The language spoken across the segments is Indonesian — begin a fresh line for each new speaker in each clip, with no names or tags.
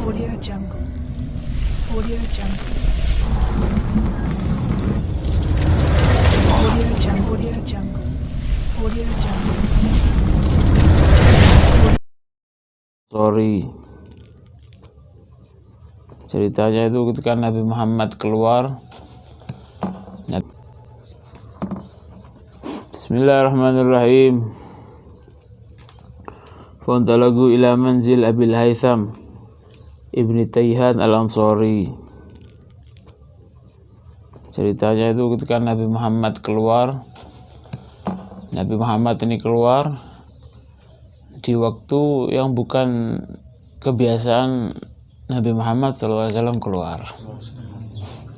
Audio Jungle. Audio Jungle. Audio Jungle. Audio Jungle. Audio Jungle.
Sorry. Ceritanya itu ketika Nabi Muhammad keluar. Bismillahirrahmanirrahim. Fantalagu ila manzil Abil Haytham Ibni Tayhan Al-Ansari. Ceritanya itu ketika Nabi Muhammad keluar. Nabi Muhammad ini keluar di waktu yang bukan kebiasaan Nabi Muhammad SAW keluar.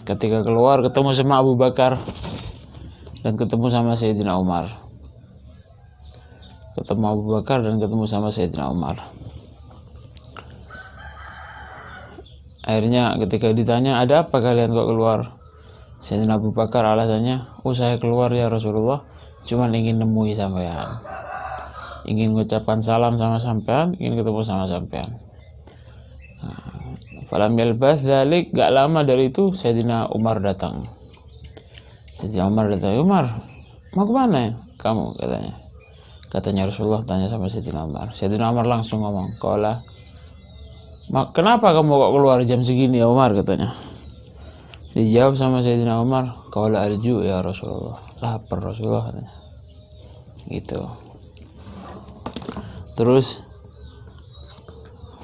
Ketika keluar ketemu sama Abu Bakar dan ketemu sama Sayyidina Umar. Ketemu Abu Bakar dan ketemu sama Sayyidina Umar. Akhirnya ketika ditanya, ada apa kalian kok keluar? Sayyidina Abu Bakar alasannya, saya keluar ya Rasulullah, cuman ingin nemui sampean, ingin mengucapkan salam sama sampean, ingin ketemu sama sampean. Falam yalbath dzalik, gak lama dari itu Sayyidina Umar datang. Sayyidina Umar datang, Umar, mau kemana ya kamu? Katanya Rasulullah tanya sama Sayyidina Umar. Sayyidina Umar langsung ngomong, qala, kenapa kamu kok keluar jam segini ya Umar? Katanya. Dijawab sama Sayyidina Umar, qala arju ya Rasulullah, lapar Rasulullah, katanya. Gitu. Terus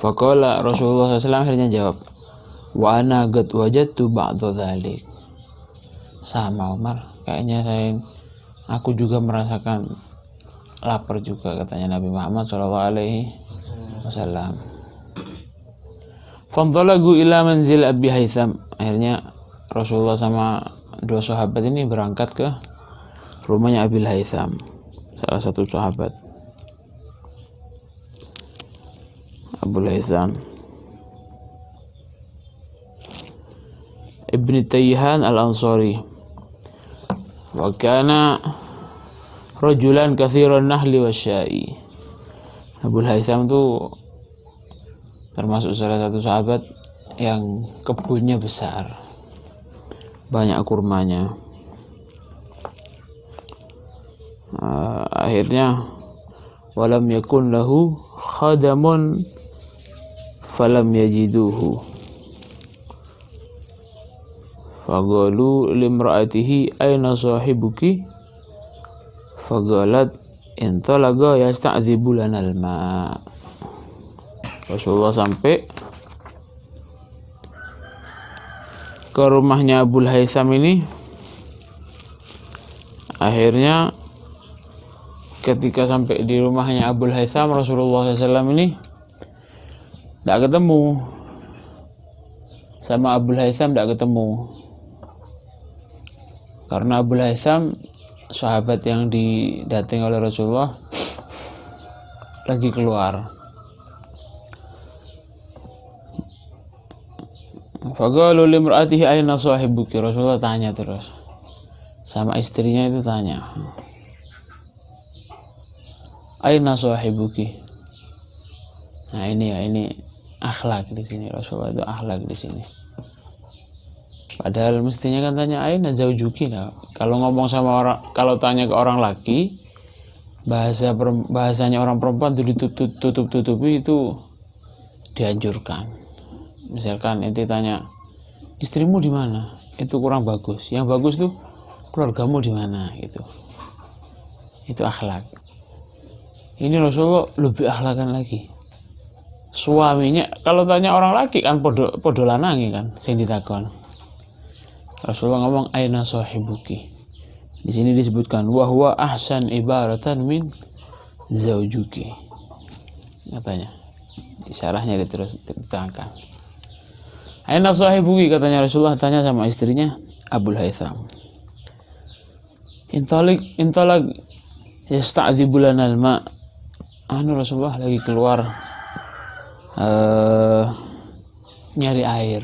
faqala Rasulullah SAW akhirnya jawab, wa ana qad wajadtu ba'dha dzalik. Sama Umar, kayaknya aku juga merasakan lapar juga, katanya Nabi Muhammad SAW. Fandalagu ila manzil Abi Haytham. Akhirnya Rasulullah sama dua sahabat ini berangkat ke rumahnya Abil Haytham, salah satu sahabat. Abul Haytham Ibni Tayhan Al-Ansari. Wa kana rajulan katsiran nahli wasyai. Abul Haytham itu termasuk salah satu sahabat yang kebunnya besar, banyak kurmanya. Akhirnya walam yakun lahu khadamun falam yajiduhu faqalu limra'atihi aina sahibuki faqalat intalaga yasta'dzibu lanal ma. Rasulullah sampai ke rumahnya Abul Haytham ini. Akhirnya ketika sampai di rumahnya Abul Haytham, Rasulullah SAW ini tidak ketemu sama Abul Haytham, tidak ketemu karena Abul Haytham sahabat yang didatangi oleh Rasulullah lagi keluar. Faqalu limra'atihi aina sahibuki. Rasulullah tanya terus sama istrinya, itu tanya, aina sahibuki. Nah ini akhlak di sini. Rasulullah itu akhlak di sini. Padahal mestinya kan tanya aina zaujuki. Nah, kalau ngomong sama orang, kalau tanya ke orang laki, bahasanya orang perempuan itu ditutup-tutupi, itu dianjurkan. Misalkan ente tanya istrimu di mana, itu kurang bagus. Yang bagus tuh keluargamu di mana, gitu. Itu akhlak. Ini Rasulullah lebih akhlakan lagi. Suaminya kalau tanya orang laki kan podo lanangi kan sing ditakon. Rasulullah ngomong aina sahibuki. Di sini disebutkan wa huwa ahsan ibaratan min zaujuki. Katanya. Di syarahnya diterangkan. Aina sahibuki, katanya Rasulullah tanya sama istrinya Abul Haytham. Intalag yasta'dzibu lanal ma. Rasulullah lagi keluar nyari air.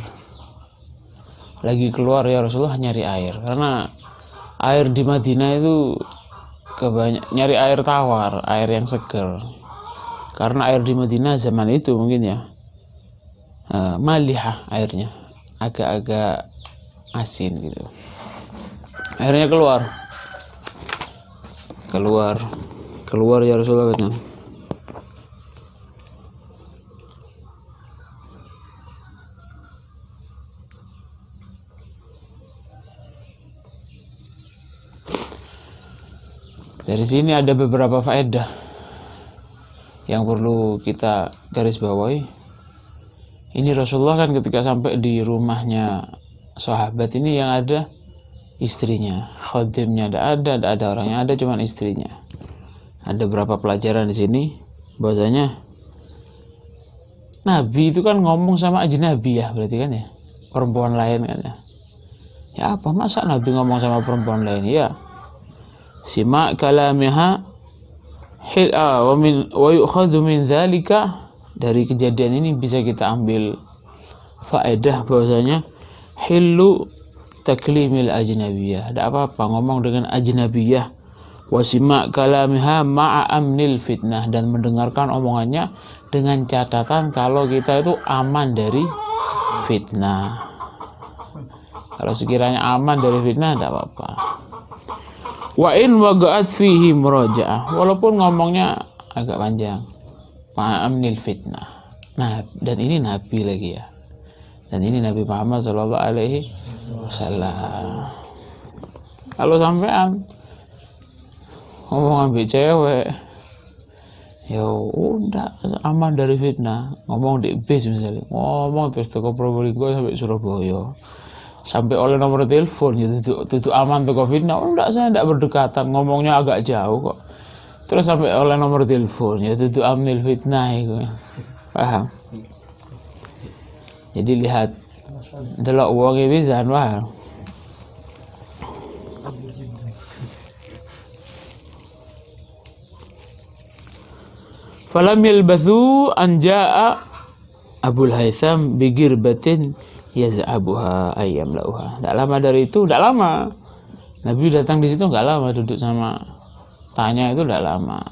Lagi keluar ya Rasulullah nyari air, karena air di Madinah itu nyari air tawar, air yang seger. Karena air di Madinah zaman itu mungkin ya malihah, airnya agak-agak asin gitu. Akhirnya keluar ya Rasulullah katanya. Dari sini ada beberapa faedah yang perlu kita garis bawahi. Ini Rasulullah kan ketika sampai di rumahnya sahabat ini yang ada istrinya, khadimnya tidak ada orangnya, ada cuman istrinya. Ada berapa pelajaran di sini bahwasanya Nabi itu kan ngomong sama ajnabi ya, berarti kan ya, perempuan lain kan ya. Ya apa masa Nabi ngomong sama perempuan lain? Ya, sima kalamiha wa yu'khadhu min dzalika, dari kejadian ini bisa kita ambil faedah bahwasanya hillu taklimil ajnabiyah, tidak apa-apa ngomong dengan ajnabiyah, wasima kalamiha ma'a amnil fitnah, dan mendengarkan omongannya dengan catatan kalau kita itu aman dari fitnah. Kalau sekiranya aman dari fitnah tidak apa-apa. Wa in waqa'at fihi muraja'ah, walaupun ngomongnya agak panjang, ma'amnil fitnah. Nah, dan ini Nabi lagi ya. Dan ini Nabi Muhammad sallallahu alaihi wasallam. Kalau sampean ngomong ambil cewek, ya udah aman dari fitnah. Ngomong di bis misalnya, ngomong terus toko Probolinggo sampai Surabaya, sampai oleh nomor telepon gitu, tutup aman toko fitnah. Enggak, saya tidak berdekatan, ngomongnya agak jauh kok. Terus sampai oleh nomor telepon, ya tutup amnil fitnah itu. Paham? Jadi lihat delok wonge pisan wae. Falam yalbathu an jaa Abul Haytham bi girbatin yaz'abuha ayyam lauha. Tidak lama dari itu, tidak lama. Nabi datang di situ enggak lama, duduk sama tanya itu tidak lama.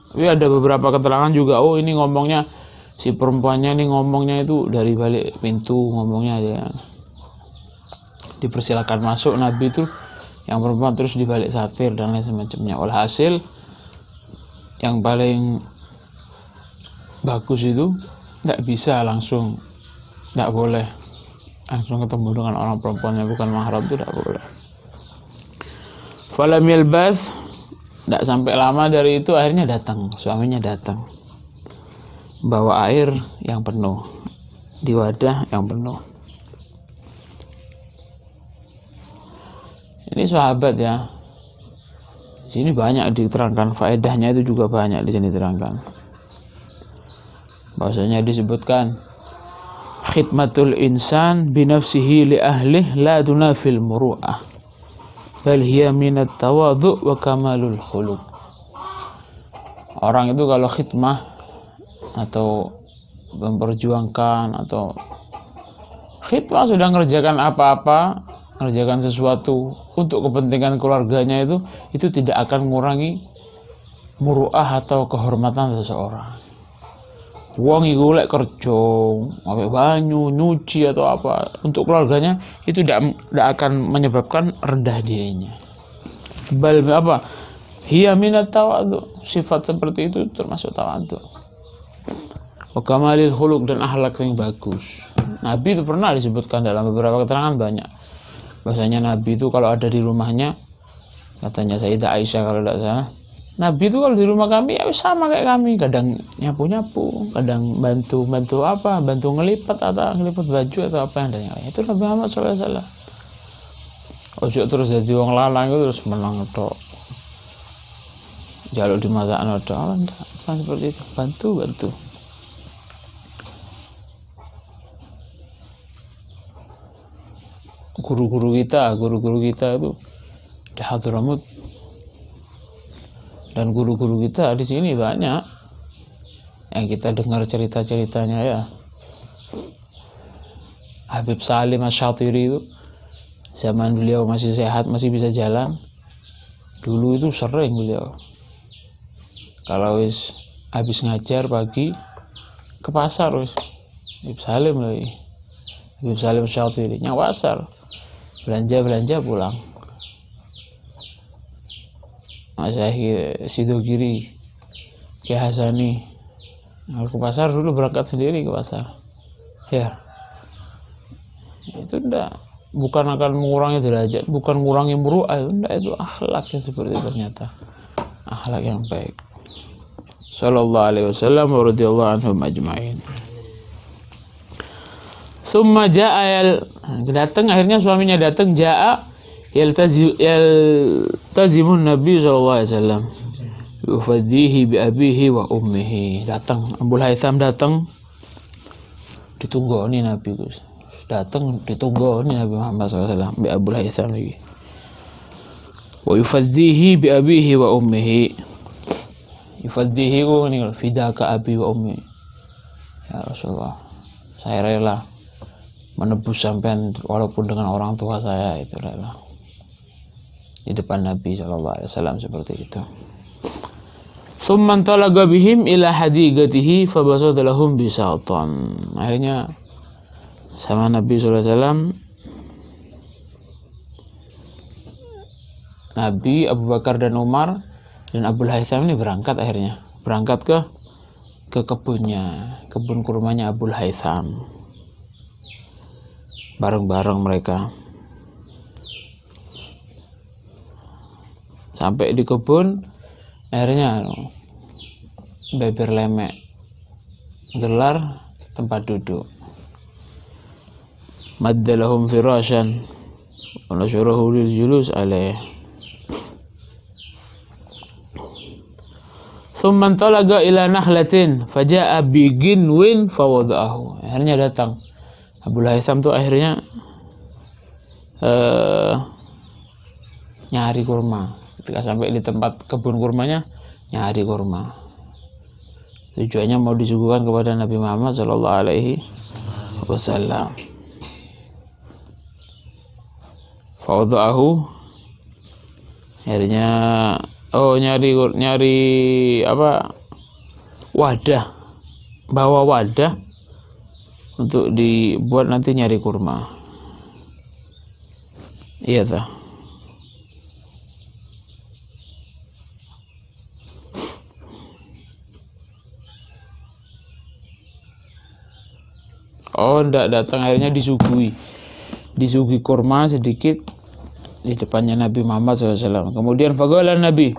Tapi ada beberapa keterangan juga, oh ini ngomongnya si perempuannya ini ngomongnya itu dari balik pintu, ngomongnya aja. Dipersilakan masuk Nabi itu yang perempuan, terus di balik satir dan lain semacamnya. Walhasil yang paling bagus itu tidak bisa langsung, tidak boleh langsung ketemu dengan orang perempuan yang bukan mahram, itu tidak boleh. Falam yalbath, tidak sampai lama dari itu akhirnya datang, suaminya datang, bawa air yang penuh di wadah yang penuh. Ini sahabat ya. Di sini banyak diterangkan faedahnya, itu juga banyak di sini diterangkan. Bahwasanya disebutkan khidmatul insan binafsihi li ahlih la tunafil muru'ah bal hiya minat tawadhu' wa kamalul khuluq. Orang itu kalau khidmah atau memperjuangkan atau khidmah, sudah ngerjakan apa-apa, ngerjakan sesuatu untuk kepentingan keluarganya, itu tidak akan mengurangi muru'ah atau kehormatan seseorang. Wong iku lek kerja nggawe banyu, nyuci atau apa untuk keluarganya, itu tidak akan menyebabkan rendah dirinya. Bal apa? Hiya minat tawadhu. Sifat seperti itu termasuk tawadhu. Wa kamalil khuluq, dan akhlak yang bagus. Nabi itu pernah disebutkan dalam beberapa keterangan banyak. Bahasanya Nabi itu kalau ada di rumahnya, katanya Sayyidah Aisyah kalau tidak salah, Nabi itu kalau di rumah kami ya sama kayak kami, kadang nyapu-nyapu, kadang bantu apa, bantu ngelipat atau ngelipat baju atau apa yang lainnya. Itu Nabi Muhammad SAW. Ojo terus jadi wong lanang itu terus menang tok, jaluk dimasakno tok, bukan seperti itu. Bantu. Guru-guru kita itu di Hadramut, dan guru-guru kita di sini banyak yang kita dengar cerita-ceritanya ya. Habib Salim Asy-Syatiri itu zaman beliau masih sehat, masih bisa jalan, dulu itu sering beliau kalau habis ngajar pagi ke pasar Habib Salim lagi. Habib Salim Syatili nya wasar. Belanja pulang. Masyahi Sidogiri, Ki Hasani. Kalau ke pasar dulu berangkat sendiri ke pasar. Ya. Itu bukan akan mengurangi derajat, bukan mengurangi muru'ah, itu akhlak yang seperti itu ternyata. Akhlak yang baik. Sallallahu alaihi wasallam wa radhiyallahu anhum ajma'in. Summa ja'a akhirnya suaminya datang, ja'a yaltazimun Nabi sallallahu alaihi wasallam yufadhihi bi abihi wa ummihi. Datang Abul Haytham, datang ditunggoni Nabi Gus. Datang ditunggoni Nabi Muhammad sallallahu alaihi wasallam bi Abul Haytham lagi. Wa yufadhihi bi abihi wa ummihi. Yufadhihi ku ini fidaka abi wa ummi. Ya Rasulullah, saya rela menebus sampean walaupun dengan orang tua saya, itu rela. Di depan Nabi sallallahu alaihi wasallam seperti itu. Tsumma talaqa bihim ila hadiqatihi fabasata lahum bisatan. Akhirnya sama Nabi sallallahu alaihi wasallam, Nabi, Abu Bakar dan Umar dan Abul Haytham ini berangkat ke kebunnya, kebun kurmanya Abul Haytham. Bareng-bareng mereka sampai di kebun, akhirnya beber lemek, gelar tempat duduk. Maddalahum firashan wa nasyarahu lil julus alaih. Thumma talaqa ila nakhlatin faja'a bi ginwin fawada'ahu. Akhirnya datang Abul Haytham tuh akhirnya nyari kurma. Ketika sampai di tempat kebun kurmanya, nyari kurma. Tujuannya mau disuguhkan kepada Nabi Muhammad sallallahu alaihi wasallam. Fawada'ahu, akhirnya nyari apa, wadah, bawa wadah untuk dibuat nanti nyari kurma. Iya tah. Oh, ndak datang, akhirnya disuguhi kurma sedikit di depannya Nabi Muhammad SAW. Kemudian faqala Nabi,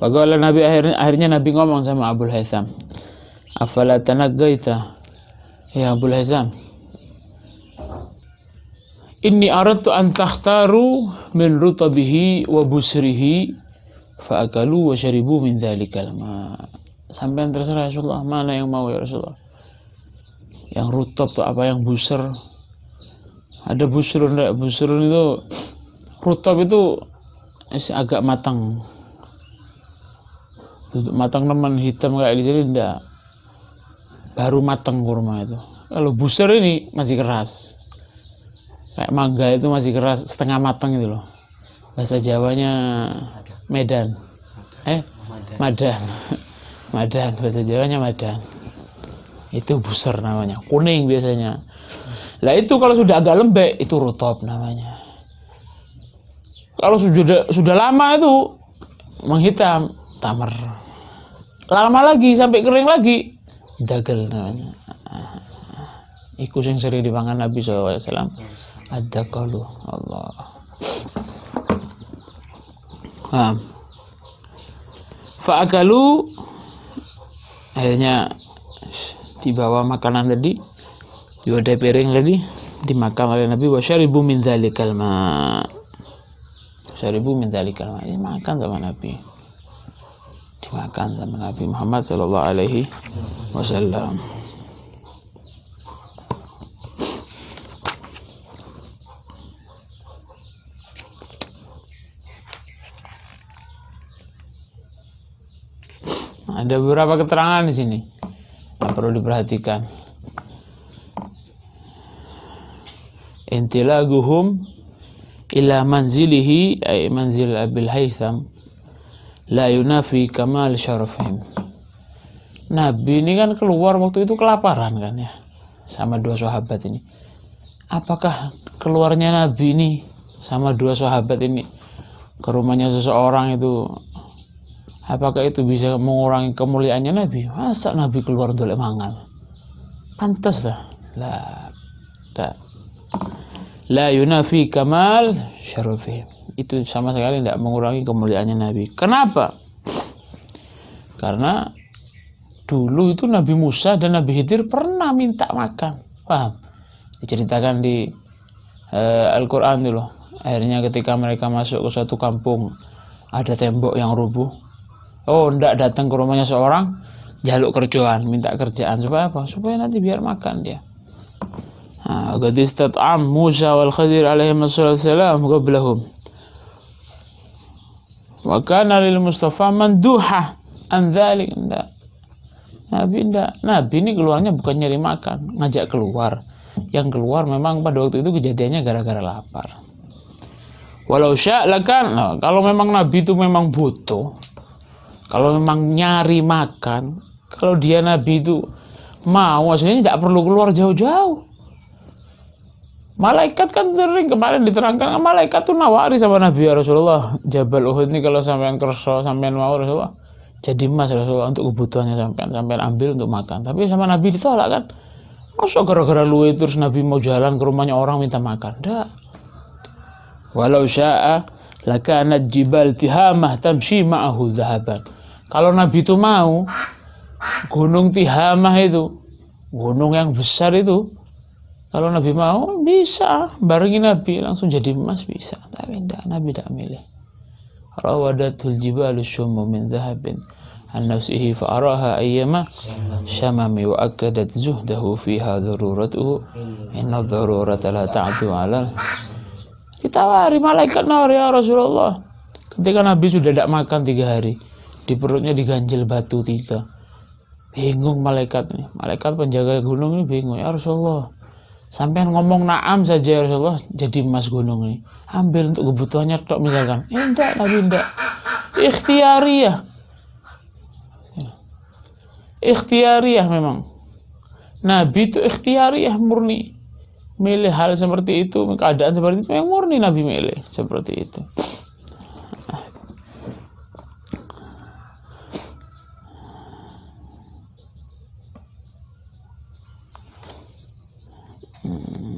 faqala Nabi, akhirnya Nabi ngomong sama Abul Haytham, afala tanaggaita ya Abul Haytham, inni aradtu an takhtaru min rutabihi wa busrihi fa akalu wa syaribu min dzalikal ma. Sampean terserah Rasulullah, mana yang mau ya Rasulullah? Yang rutab tuh apa, yang busur? Ada busur enggak? Busur itu, rutab itu agak matang. Matang teman hitam kayak di sini enggak. Baru matang kurma itu. Kalau busur ini masih keras. Kayak mangga itu masih keras, setengah matang itu loh. Bahasa Jawanya Medan. Madan. Madan, bahasa Jawanya Madan. Itu busur namanya, kuning biasanya. Lah itu kalau sudah agak lembek itu rutab namanya. Kalau sudah lama itu menghitam, tamar. Lama lagi sampai kering lagi, dagel namanya. Iku sing sering dipangan Nabi SAW. Ada kalau Allah. Fa'akalu, akhirnya dibawa makanan tadi, diwadai piring tadi, dimakan oleh Nabi. Wa syaribu min dzalikal ma. Syaribu min dzalikal ma. Dimakan sama Nabi. Dimakan sama Nabi Muhammad sallallahu alaihi wasallam. Ada beberapa keterangan di sini yang perlu diperhatikan. Intilaguhum ila manzilihi ay manzil Abil Haytham la yunafi kamal syarafihim. Nabi ini kan keluar waktu itu kelaparan kan ya, sama dua sahabat ini. Apakah keluarnya Nabi ini sama dua sahabat ini ke rumahnya seseorang itu, apakah itu bisa mengurangi kemuliaannya Nabi? Masa Nabi keluar dolek mangan? Pantas dah. La yunafi kamal syarafihim. Itu sama sekali tidak mengurangi kemuliaannya Nabi. Kenapa? Karena dulu itu Nabi Musa dan Nabi Khidir pernah minta makan. Paham? Diceritakan di Al-Quran dulu. Akhirnya ketika mereka masuk ke suatu kampung, ada tembok yang rubuh. Oh, ndak datang ke rumahnya seorang, jaluk kerjaan, minta kerjaan. Supaya apa? Supaya nanti biar makan dia. Qad istat'am Musa wal Khidir alaihi wassalam qablahum. Wa kana lil Mustafa manduha an dzalik. Nabi ini keluarnya bukan nyari makan, ngajak keluar. Yang keluar memang pada waktu itu kejadiannya gara-gara lapar. Walau sya'lakan, kalau memang Nabi itu memang butuh, kalau memang nyari makan, kalau dia Nabi itu mau, aslinya tidak perlu keluar jauh-jauh. Malaikat kan sering kemarin diterangkan, malaikat tuh nawari sama Nabi, ya Rasulullah, Jabal Uhud ini kalau sampean kerso, sampean mau Rasulullah, jadi emas Rasulullah untuk kebutuhannya sampean ambil untuk makan. Tapi sama Nabi ditolak kan. Masa gara-gara lu itu terus Nabi mau jalan ke rumahnya orang minta makan? Enggak. Walau sya'a lakanat jibal Tihamah tamshi ma'ahu dhahaban. Kalau Nabi itu mau, gunung Tihamah itu, gunung yang besar itu, kalau Nabi mau bisa barengi Nabi langsung jadi emas bisa. Tapi enggak, Nabi tidak milih. Rawadatul jibalu syummu min dhahabin an nafsihi fa araha ayyama syamami wa akadat zuhdahu fiha daruratuhu inna darurata la ta'tu ala. Ditawari malaikat nawari, ya Rasulullah, ketika Nabi sudah tidak makan 3 hari, di perutnya diganjel batu 3. Bingung malaikat nih, malaikat penjaga gunung ini bingung, ya Rasulullah, sampean ngomong na'am saja ya Rasulullah, jadi emas gunung ini, ambil untuk kebutuhannya tok misalkan. Enggak, Nabi enggak. Ikhtiariyah memang. Nabi itu ikhtiariyah murni. Milih hal seperti itu, keadaan seperti itu yang murni Nabi milih seperti itu.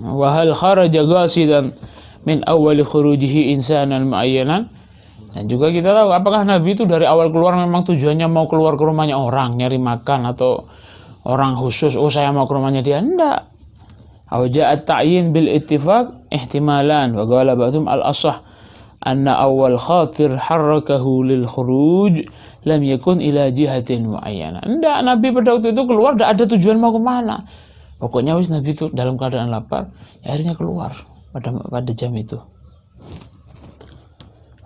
Wa hal kharaja qasidan min awal khurujihi insanan muayyanan. Dan juga kita tahu apakah Nabi itu dari awal keluar memang tujuannya mau keluar ke rumahnya orang nyari makan, atau orang khusus, oh saya mau ke rumahnya dia, enggak. Aw ja'at ta'yin bil ittifaq ihtimalan wa qala ba'dhum al asah anna awal khatir harrakahu lil khuruj lam yakun ila jihatin muayyana. Enggak, Nabi pada waktu itu keluar enggak ada tujuan mau kemana. Pokoknya wis Nabi itu dalam keadaan lapar, ya akhirnya keluar pada jam itu.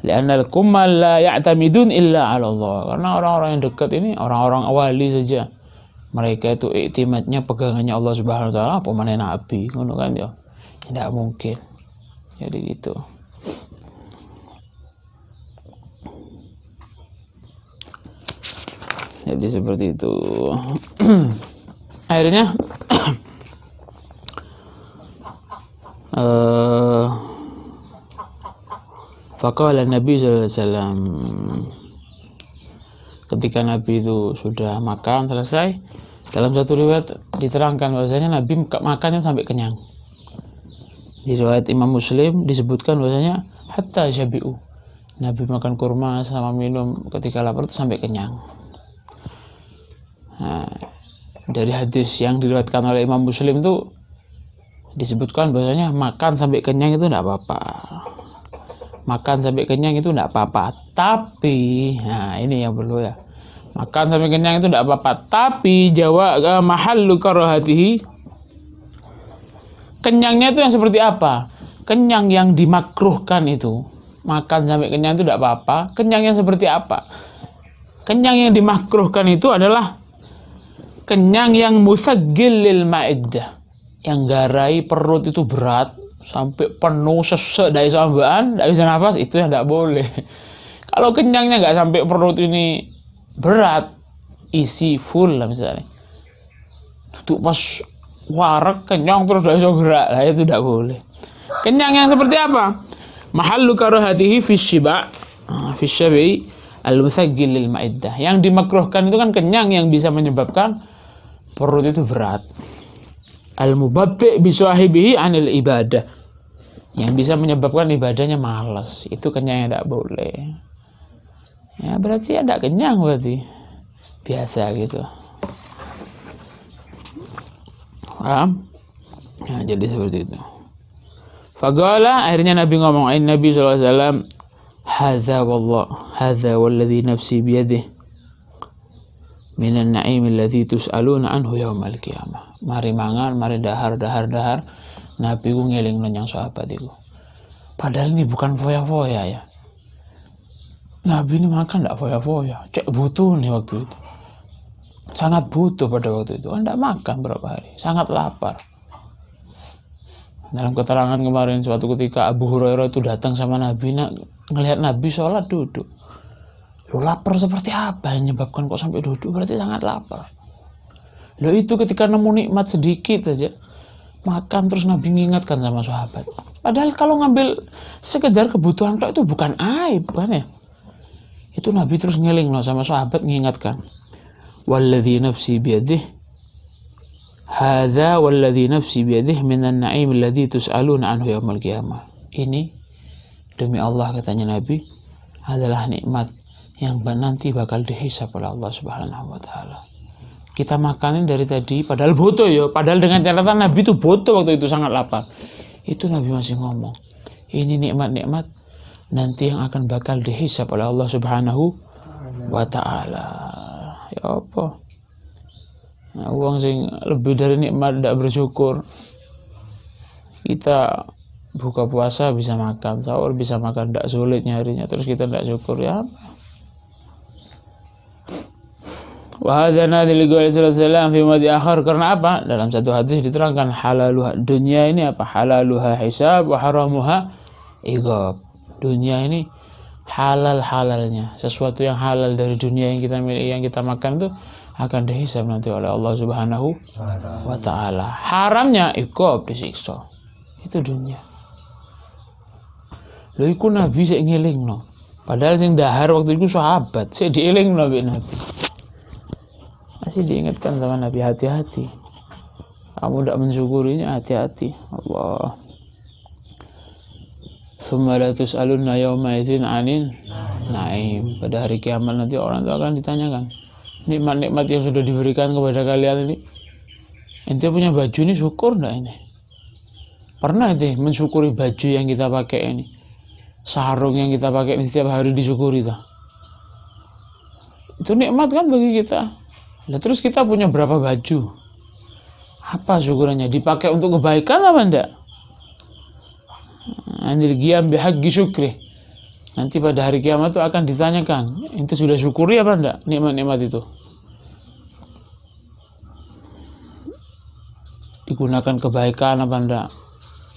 Li'anna al-kummal la ya'tamidun illa 'ala Allah. Karena orang-orang yang dekat ini orang-orang wali saja. Mereka itu iktimatnya pegangannya Allah Subhanahu wa taala, apa mana Nabi, ngono kan ya. Tidak mungkin. Jadi gitu. Jadi seperti itu. Akhirnya faqala Nabi sallallahu alaihi wasallam, ketika Nabi itu sudah makan selesai, dalam satu riwayat diterangkan bahwasanya Nabi makannya sampai kenyang. Di riwayat Imam Muslim disebutkan bahwasanya hatta syabi'u. Nabi makan kurma sama minum ketika lapar itu sampai kenyang. Nah, dari hadis yang diriwayatkan oleh Imam Muslim itu disebutkan bahwasanya makan sampai kenyang itu tidak apa-apa. Makan sampai kenyang itu tidak apa-apa. Tapi, nah ini yang perlu ya. Makan sampai kenyang itu tidak apa-apa. Tapi jawa mahallu karahatihi. Kenyangnya itu yang seperti apa? Kenyang yang dimakruhkan itu. Makan sampai kenyang itu tidak apa-apa. Kenyang yang seperti apa? Kenyang yang dimakruhkan itu adalah kenyang yang musaggil lil ma'iddah, yang garai perut itu berat, sampai penuh sesek, tidak bisa ambekan, tidak bisa nafas, itu yang tidak boleh. Kalau kenyangnya nggak sampai perut ini berat, isi full lah misalnya, duduk pas warak kenyang terus tidak bisa gerak, lah itu tidak boleh. Kenyang yang seperti apa? Mahallu karahatihi fi syiba, fi syabi al-musaggil lil ma'iddah. Yang dimakruhkan itu kan kenyang yang bisa menyebabkan perut itu berat. Al-mubatti' bi sahibihi anil ibadah, yang bisa menyebabkan ibadahnya malas, itu kenyang yang tidak boleh. Ya berarti ada kenyang, berarti biasa gitu. Paham? Nah, jadi seperti itu. Faqala, akhirnya Nabi ngomong, Nabi SAW, hadza wallah, hadza walladhi nafsi biyadihi minan na'im alladhi tus'aluna anhu yaumal qiyamah. Mari mangan, mari dahar. Nabi ku ngeling nang sahabat iku. Padahal ini bukan foya-foya ya. Nabi ini makan tidak foya-foya, cek butuh nih waktu itu. Sangat butuh pada waktu itu. Anda makan berapa hari? Sangat lapar. Dalam keterangan kemarin, suatu ketika Abu Hurairah itu datang sama Nabi, ngelihat Nabi sholat duduk. Lo lapar seperti apa yang menyebabkan kok sampai duduk? Berarti sangat lapar. Lo itu ketika nemu nikmat sedikit saja, makan terus Nabi mengingatkan sama sahabat. Padahal kalau ngambil sekedar kebutuhan itu bukan aib, bukan ya? Itu Nabi terus ngeling loh sama sahabat, mengingatkan. Walladhi nafsi biyadih, hadza walladhi nafsi biyadih minan na'im alladhi tus'aluna anhu yaumal qiyamah. Ini demi Allah, katanya Nabi, adalah nikmat yang nanti bakal dihisab oleh Allah Subhanahu wa taala. Kita makanin dari tadi padahal butuh ya, padahal dengan catatan Nabi itu butuh waktu itu, sangat lapar. Itu Nabi masih ngomong, ini nikmat-nikmat nanti yang akan bakal dihisab oleh Allah Subhanahu wa taala. Ya apa? Nah, uang sing lebih dari nikmat tidak bersyukur. Kita buka puasa bisa makan, sahur bisa makan, tidak sulit nyarinya, terus kita tidak syukur, ya apa? Wahada nadil qala sallallahu fi madi akhar, karena apa? Dalam satu hadis diterangkan halaluha, dunia ini apa? Halaluha hisab wa haramuha iqab. Dunia ini halal-halalnya, sesuatu yang halal dari dunia yang kita miliki, yang kita makan itu akan dihisab nanti oleh Allah Subhanahu wa taala. Haramnya iqab, disiksa. Itu dunia. Lho iku Nabi sik ngelingno. Padahal sing dahar waktu itu sahabat, sik dielingno Nabi. Masih diingatkan sama Nabi, hati-hati. Kamu tidak mensyukurinya, hati-hati. Allah. Tsumma la tus'alunna yawma idzin 'anil na'im. Pada hari kiamat nanti orang itu akan ditanyakan nikmat-nikmat yang sudah diberikan kepada kalian ini. Ente punya baju ini syukur enggak ini? Pernah ente mensyukuri baju yang kita pakai ini? Sarung yang kita pakai ini setiap hari disyukuri tak? Itu nikmat kan bagi kita. Nah, terus kita punya berapa baju? Apa syukurannya? Dipakai untuk kebaikan apa enggak? Anil qiyam bihaqqi syukri. Nanti pada hari kiamat itu akan ditanyakan, ente sudah syukuri apa enggak nikmat-nikmat itu? Digunakan kebaikan apa enggak?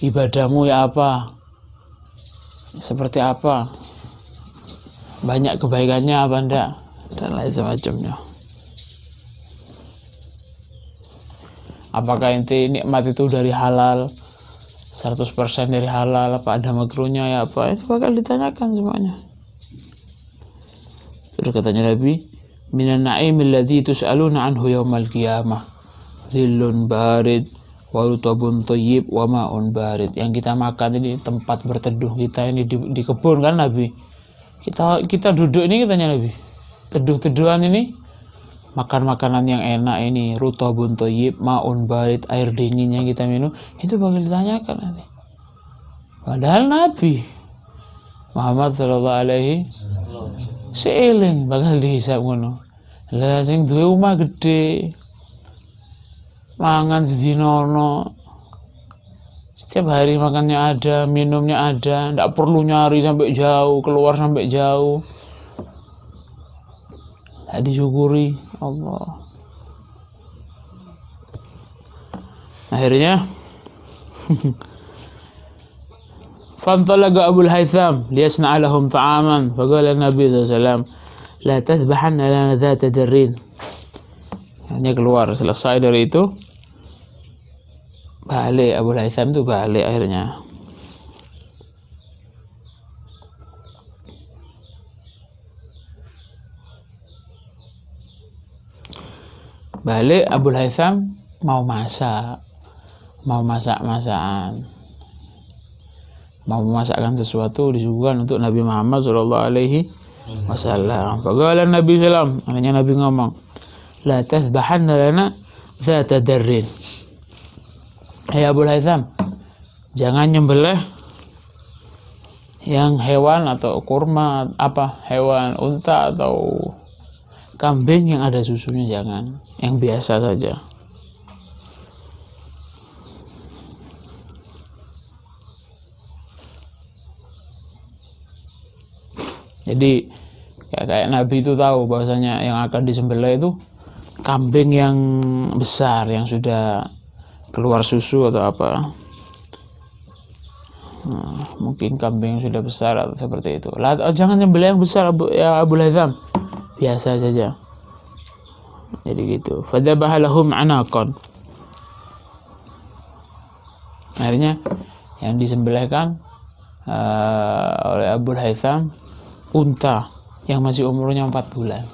Ibadahmu ya apa? Seperti apa? Banyak kebaikannya apa enggak? Dan lain semacamnya. Apakah ente nikmat itu dari halal, 100% dari halal, apa ada makruhnya ya apa? Itu bakal ditanyakan semuanya. Terus katanya Nabi, minan na'imil ladzi tus'aluna anhu yaumal qiyamah, dhillun barid wa rutabun thayyib wa ma'un barid. Yang kita makan ini tempat berteduh kita ini di kebun kan Nabi. Kita duduk ini, katanya Nabi. Teduh-teduhan ini, makan makanan yang enak ini, rutabun thayyib, ma'un barid, air dingin yang kita minum, itu bakal ditanyakan nanti. Padahal Nabi Muhammad sallallahu alaihi seeling bakal dihisab ngono. Lah sing duwe omah gede, mangan sedinono, setiap hari makannya ada, minumnya ada, ndak perlu nyari sampai jauh, keluar sampai jauh. Disyukuri Allah. Akhirnya Fantalaqa Abul Haytham liyasna'a lahum ta'aman. Faqala Nabi SAW, la tathbahanna lana dhata darrin. Hanya keluar. Selesai dari itu, balik Abul Haytham itu balik akhirnya. Balik Abul Haytham mau masak-masakan, mau memasakkan sesuatu disuguhkan untuk Nabi Muhammad sallallahu alaihi wasallam. Faqala Nabi sallam, artinya Nabi ngomong, la tathbahanna lana dzata darrin. Hai Abul Haytham, jangan nyembelih yang hewan atau kurma, hewan unta atau kambing yang ada susunya, jangan, yang biasa saja. Jadi kayak Nabi itu tahu bahwasanya yang akan disembelih itu kambing yang besar yang sudah keluar susu atau apa. Mungkin kambing yang sudah besar atau seperti itu. Jangan sembelih yang besar ya Abu Haytham, biasa saja. Jadi gitu. Fadzabaha lahum anaqan. Akhirnya yang disembelihkan oleh Abu Haytham unta yang masih umurnya 4 bulan.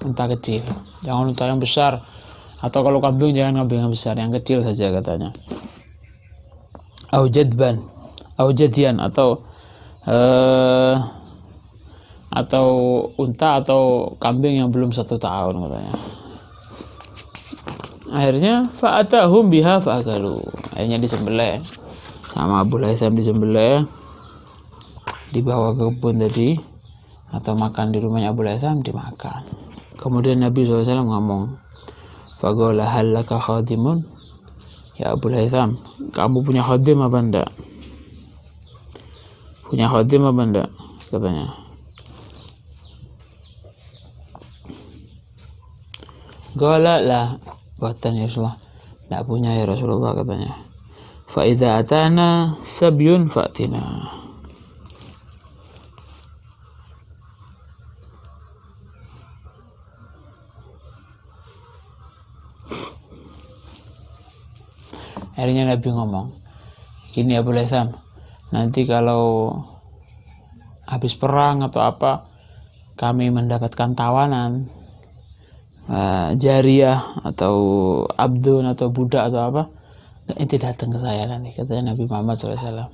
Unta kecil. Jangan unta yang besar. Atau kalau kambing jangan kambing yang besar, yang kecil saja katanya. Au jadban, au jadian, atau unta atau kambing yang belum 1 tahun katanya. Akhirnya fa'atahum biha fa'akalu. Akhirnya disembelih sama Abu Haytham, disembelih, dibawa ke kebun tadi atau makan di rumahnya Abu Haytham, dimakan. Kemudian Nabi SAW ngomong, faqala hal laka khadimun, ya Abu Haytham, kamu punya khadim apa enggak? Punya khadim apa enggak? Katanya. Qala la, buatan ya Rasulullah, enggak punya ya Rasulullah katanya. Fa idza atana sabyun fa'tina. Akhirnya Nabi ngomong, gini Abu Haytham, nanti kalau habis perang atau apa, kami mendapatkan tawanan, jariyah atau abdun atau budak atau apa, ente datang ke saya nanti, katanya Nabi Muhammad SAW.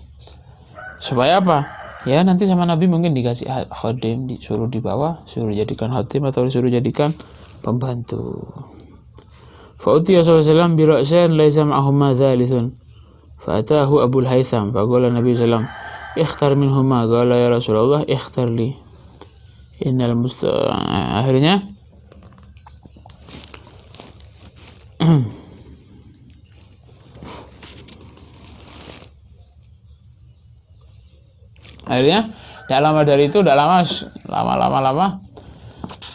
Supaya apa? Ya nanti sama Nabi mungkin dikasih khadim, disuruh dibawa, suruh jadikan khadim atau disuruh jadikan pembantu. Fa'utiya SAW bira'san laisa ma'ahuma thalithun. Fa'atahu Abul Haytham. Faqala Nabi SAW, ikhtar minhuma. Qala ya Rasulullah, ikhtar li. Akhirnya tidak lama dari itu, tidak lama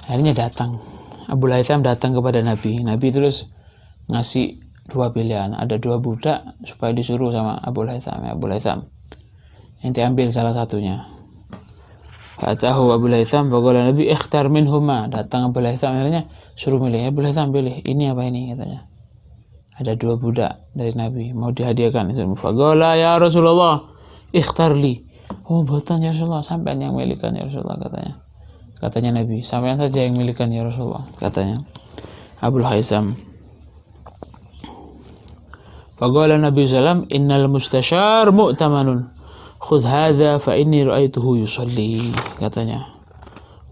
akhirnya datang Abu Haytham, datang kepada Nabi. Nabi terus ngasih 2 pilihan, ada 2 budak supaya disuruh sama Abu Haytham. Abu Haytham, ente ambil salah satunya. Fatahu Abu Haytham, faqala Nabi ikhtar minhuma. Datang Abu Haytham, akhirnya suruh milih. Abu Haytham pilih, ini apa ini katanya. Ada 2 budak dari Nabi mau dihadiahkan. Faqala ya Rasulullah, ikhtar li. Oh buatan ya Rasulullah, sampean yang milihkan ya Rasulullah katanya. Katanya Nabi, sampean saja yang milihkan ya Rasulullah katanya Abu Haytham. Faqala Nabi sallam, innal mustashar mu'tamanun, khudh hadha fa inni ra'aituhu yusalli, katanya.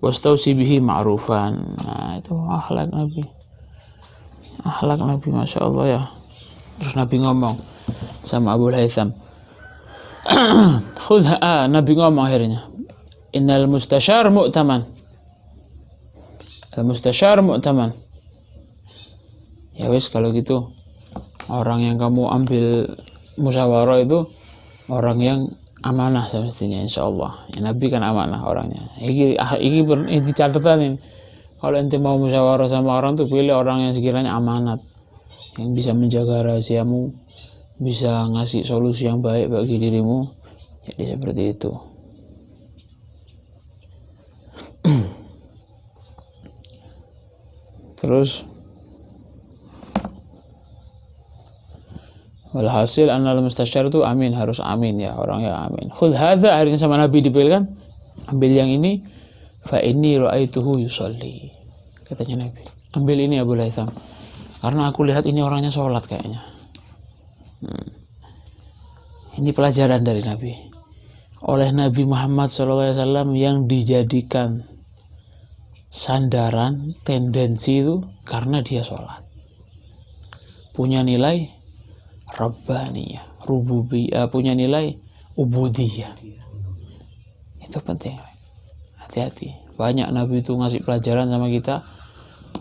Wastausi bihi ma'rufan. Nah, itu akhlak Nabi. Akhlak Nabi, Masya Allah ya. Terus Nabi ngomong sama Abu Haytham, Nabi ngomong akhirnya, innal mustashar mu'taman. Al-mustashar mu'taman. Ya wes kalau gitu, orang yang kamu ambil musyawarah itu orang yang amanah semestinya, insyaallah. Ya, Nabi kan amanah orangnya. Ini catatan ini. Kalau ente mau musyawarah sama orang tuh pilih orang yang sekiranya amanat, yang bisa menjaga rahasiamu, bisa ngasih solusi yang baik bagi dirimu, Jadi seperti itu. Terus walhasil annal mustasyar itu amin, harus amin ya, orang yang amin. Khudh hadza, akhirnya sama Nabi dipilihkan, ambil yang ini, fa inni ra'aituhu yusolli, katanya Nabi, ambil ini Abu Haytham, karena aku lihat ini orangnya sholat kayaknya. Ini pelajaran dari Nabi, oleh Nabi Muhammad SAW yang dijadikan sandaran tendensi itu karena dia sholat, punya nilai Rabbaniyah, rububiyah, punya nilai ubudiyah. Itu penting. Hati-hati. Banyak Nabi itu ngasih pelajaran sama kita,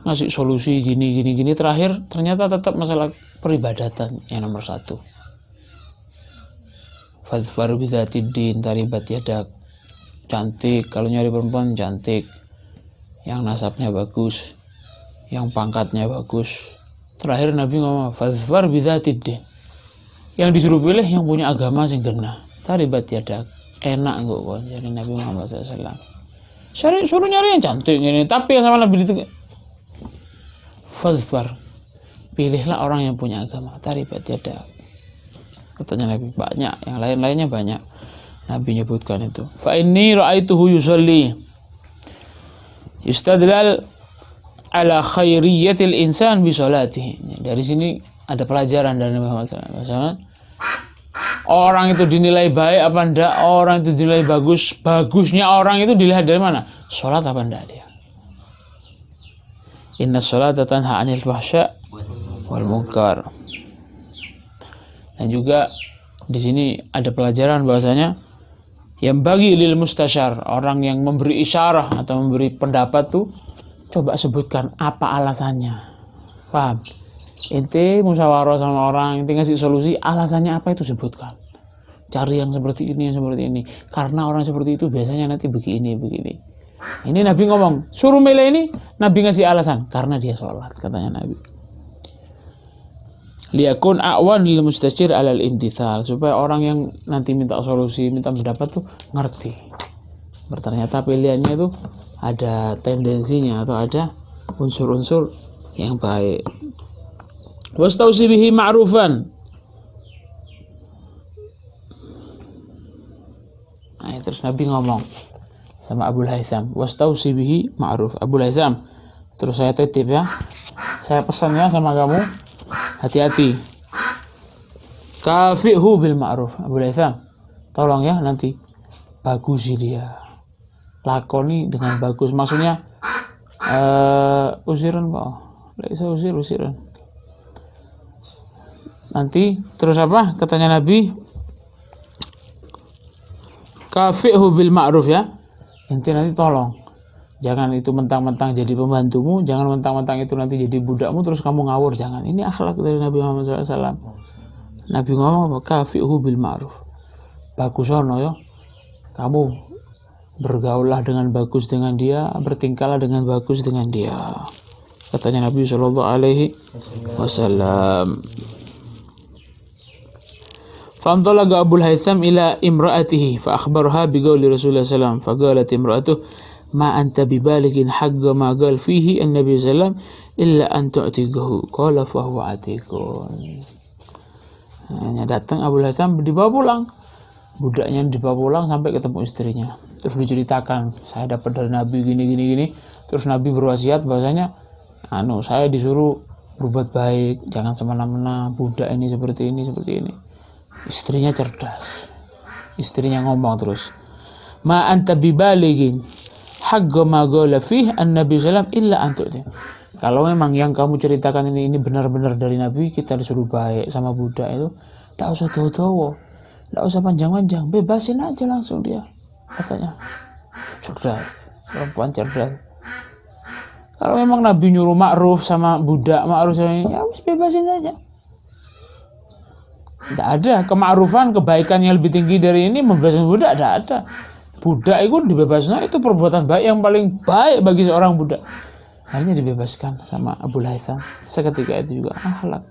ngasih solusi gini, terakhir ternyata tetap masalah peribadatan yang nomor satu. Fadfar bidzatiddin, taribat yadak. Cantik, kalau nyari perempuan cantik, yang nasabnya bagus, yang pangkatnya bagus. Terakhir Nabi ngomong fadfar bidzatiddin, yang disuruh pilih yang punya agama sing genah. Taribat yadak, enak kok kon jadi Nabi Muhammad SAW. Suruh nyari yang cantik ini, tapi yang sama Nabi itu fadfar, pilihlah orang yang punya agama. Taribat yadak, katanya Nabi. Banyak yang lain-lainnya, banyak Nabi nyebutkan itu. Fa inni ra'aituhu yusolli, yustadlal ala khairiyatil insan bi sholatihi. Dari sini ada pelajaran dari Nabi Muhammad SAW. Orang itu dinilai baik apa enggak, orang itu dinilai bagus, bagusnya orang itu dilihat dari mana? Sholat apa enggak dia. Inna sholata tanha 'anil fahsya wal munkar. Dan juga di sini ada pelajaran bahwasanya yang bagi lil mustasyar, orang yang memberi isyarah atau memberi pendapat tuh coba sebutkan apa alasannya. Paham? Ente musyawarah sama orang, ente ngasih solusi, alasannya apa itu sebutkan. Cari yang seperti ini, yang seperti ini. Karena orang seperti itu biasanya nanti begini. Ini Nabi ngomong, suruh milih ini, Nabi ngasih alasan. Karena dia sholat, katanya Nabi. Liyakun a'wan lil mustasyir alal imtithal, supaya orang yang nanti minta solusi, minta pendapat tuh ngerti. Ternyata pilihannya itu ada tendensinya atau ada unsur-unsur yang baik. Wastausi bihi ma'rufan. Nah, terus Nabi ngomong sama Abu Haytham, wastausi bihi ma'ruf. Abu Haytham, terus saya titip ya, saya pesannya sama kamu, hati-hati. Kafi'hu bil ma'ruf. Abu Haytham, tolong ya nanti bagusi dia, lakoni dengan bagus. Maksudnya usiran pak, laisa usiran. Nanti terus apa? Katanya Nabi, kafi'hu bil ma'ruf ya. Nanti tolong. Jangan itu mentang-mentang jadi pembantumu, jangan mentang-mentang itu nanti jadi budakmu terus kamu ngawur, jangan. Ini akhlak dari Nabi Muhammad SAW. Nabi ngomong apa? Kafi'hu bil ma'ruf. Bagusono ya. Kamu bergaullah dengan bagus dengan dia, bertingkahlah dengan bagus dengan dia. Katanya Nabi sallallahu alaihi wasallam. Fantalaqa Abul Haytham ila imra'atihi fa akhbaraha bi qawli Rasulullah sallallahu alaihi wasallam. Faqalat imra'atuhu ma anta bibalighin haqqa ma qala fihi an-nabi sallallahu alaihi wasallam illa an tu'tiqahu. Qala fa huwa atiqun. Hanya datang Abul Haytham dibawa pulang. Budaknya dibawa pulang sampai ketemu istrinya. Terus diceritakan, saya dapat dari Nabi gini. Terus Nabi berwasiat bahwasanya saya disuruh berbuat baik, jangan semena-mena, budak ini seperti ini. Istrinya cerdas. Istrinya ngomong terus, ma anta bibalighin haqqa ma qala fihi an-nabi sallallahu alaihi wasallam illa an tu'ti. Kalau memang yang kamu ceritakan ini benar-benar dari Nabi, kita disuruh baik sama budak itu, tak usah tahu-tahu, tak usah panjang-panjang, bebasin aja langsung dia, katanya. Cerdas, perempuan cerdas. Kalau memang Nabi nyuruh ma'ruf sama budak, ma'ruf sama ini, ya bebasin saja. Tidak ada kema'rufan, kebaikan yang lebih tinggi dari ini membebaskan budak, tidak ada. Budak itu dibebaskan, itu perbuatan baik yang paling baik bagi seorang budak. Akhirnya dibebaskan sama Abu Haytham. Seketika itu juga akhlak.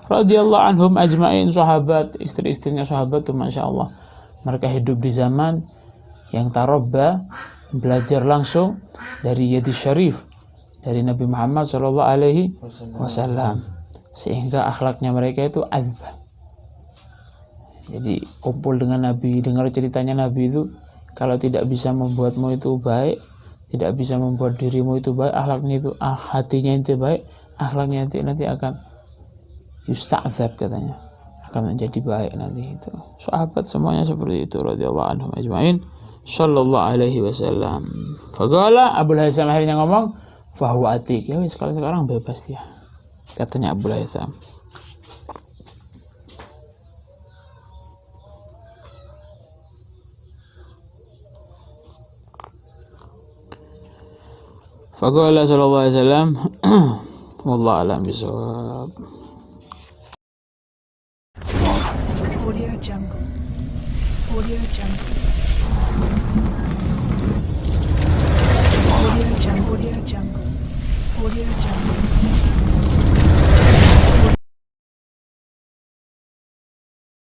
Radhiyallahu anhum ajma'in, sahabat, istri-istrinya sahabat itu Masya Allah Mereka hidup di zaman yang tarobba, belajar langsung dari yadi syarif, dari Nabi Muhammad SAW, sehingga akhlaknya mereka itu azbah. Jadi kumpul dengan Nabi, dengar ceritanya Nabi itu, kalau tidak bisa membuatmu itu baik, tidak bisa membuat dirimu itu baik, akhlaknya itu, hatinya itu baik, akhlaknya nanti akan yusta'zab katanya, akan menjadi baik nanti itu. Sahabat semuanya seperti itu radhiyallahu anhum ajma'in sallallahu alaihi wasallam. Faqala Abu Haitham akhirnya ngomong, fahuwa atik. Ya wis, sekarang bebas dia, katanya Abu Haitham. Faqala sallallahu alaihi wasallam, wallahu a'lam bishawab.
Audio Jungle. Audio Jungle.